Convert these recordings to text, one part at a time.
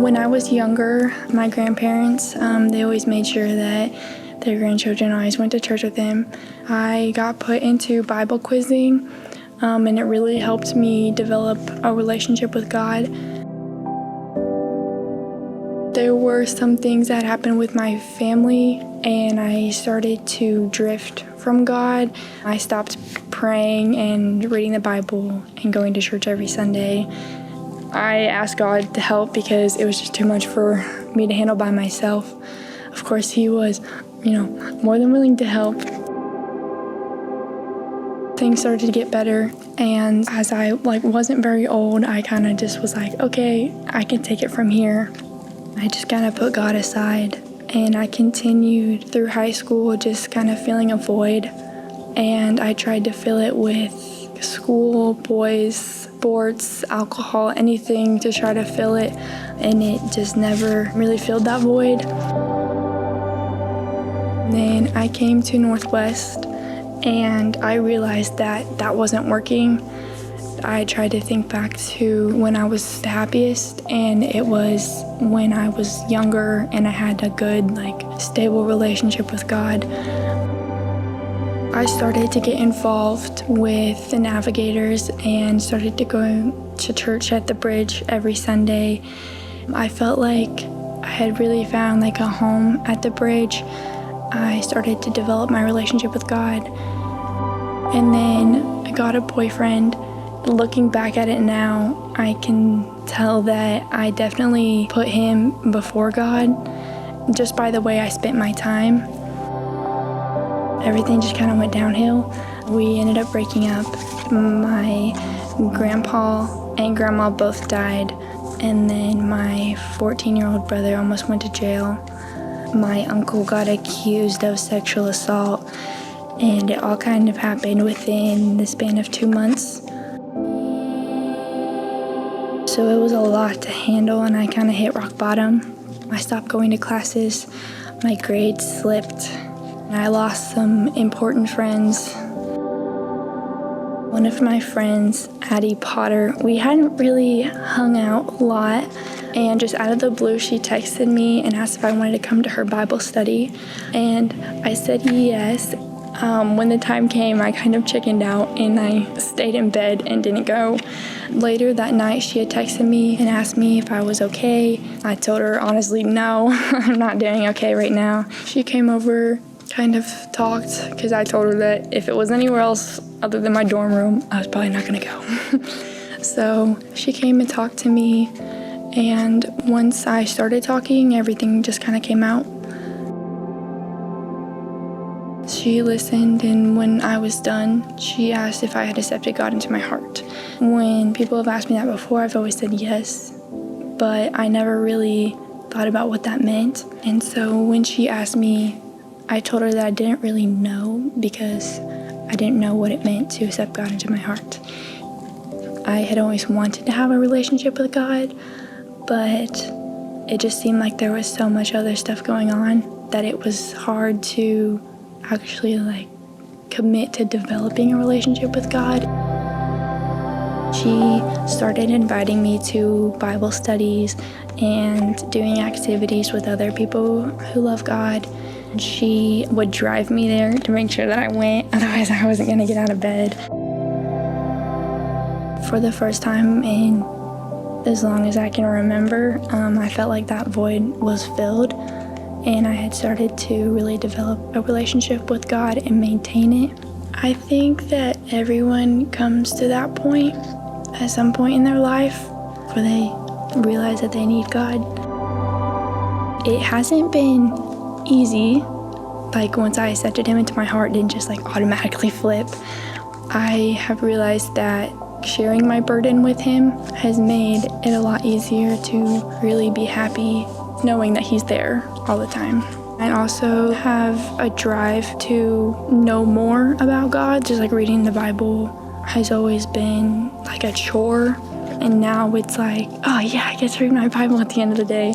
When I was younger, my grandparents, they always made sure that their grandchildren always went to church with them. I got put into Bible quizzing, and it really helped me develop a relationship with God. There were some things that happened with my family, and I started to drift from God. I stopped praying and reading the Bible and going to church every Sunday. I asked God to help because it was just too much for me to handle by myself. Of course, He was, more than willing to help. Things started to get better, and as I wasn't very old, I kind of just was like, okay, I can take it from here. I just kind of put God aside, and I continued through high school just kind of feeling a void, and I tried to fill it with school, boys, sports, alcohol, anything to try to fill it, and it just never really filled that void. Then I came to Northwest, and I realized that that wasn't working. I tried to think back to when I was the happiest, and it was when I was younger and I had a good, stable relationship with God. I started to get involved with the Navigators and started to go to church at the bridge every Sunday. I felt like I had really found a home at the bridge. I started to develop my relationship with God. And then I got a boyfriend. Looking back at it now, I can tell that I definitely put him before God, just by the way I spent my time. Everything just kind of went downhill. We ended up breaking up. My grandpa and grandma both died, and then my 14-year-old brother almost went to jail. My uncle got accused of sexual assault, and it all kind of happened within the span of 2 months. So it was a lot to handle, and I kind of hit rock bottom. I stopped going to classes, my grades slipped, and I lost some important friends. One of my friends, Addie Potter, we hadn't really hung out a lot, and just out of the blue, she texted me and asked if I wanted to come to her Bible study, and I said yes. When the time came, I kind of chickened out and I stayed in bed and didn't go. Later that night, she had texted me and asked me if I was okay. I told her, honestly, no, I'm not doing okay right now. She came over, kind of talked, because I told her that if it was anywhere else other than my dorm room, I was probably not gonna go. So she came and talked to me, and once I started talking, everything just kind of came out. She listened, and when I was done, she asked if I had accepted God into my heart. When people have asked me that before, I've always said yes, but I never really thought about what that meant. And so when she asked me, I told her that I didn't really know, because I didn't know what it meant to accept God into my heart. I had always wanted to have a relationship with God, but it just seemed like there was so much other stuff going on that it was hard to actually commit to developing a relationship with God. She started inviting me to Bible studies and doing activities with other people who love God. She would drive me there to make sure that I went, otherwise I wasn't gonna get out of bed. For the first time in as long as I can remember, I felt like that void was filled, and I had started to really develop a relationship with God and maintain it. I think that everyone comes to that point at some point in their life where they realize that they need God. It hasn't been easy. Once I accepted Him into my heart, it didn't just automatically flip. I have realized that sharing my burden with Him has made it a lot easier to really be happy knowing that He's there all the time. I also have a drive to know more about God. Just reading the Bible has always been a chore, and now it's oh yeah, I get to read my Bible at the end of the day.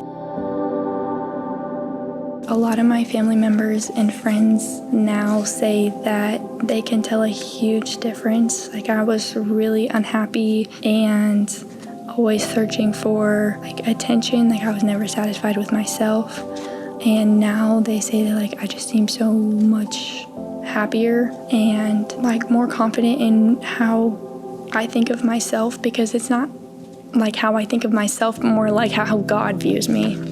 A lot of my family members and friends now say that they can tell a huge difference. I was really unhappy, and always searching for like attention. Like I was never satisfied with myself. And now they say that like I just seem so much happier and like more confident in how I think of myself, because it's not like how I think of myself, but more like how God views me.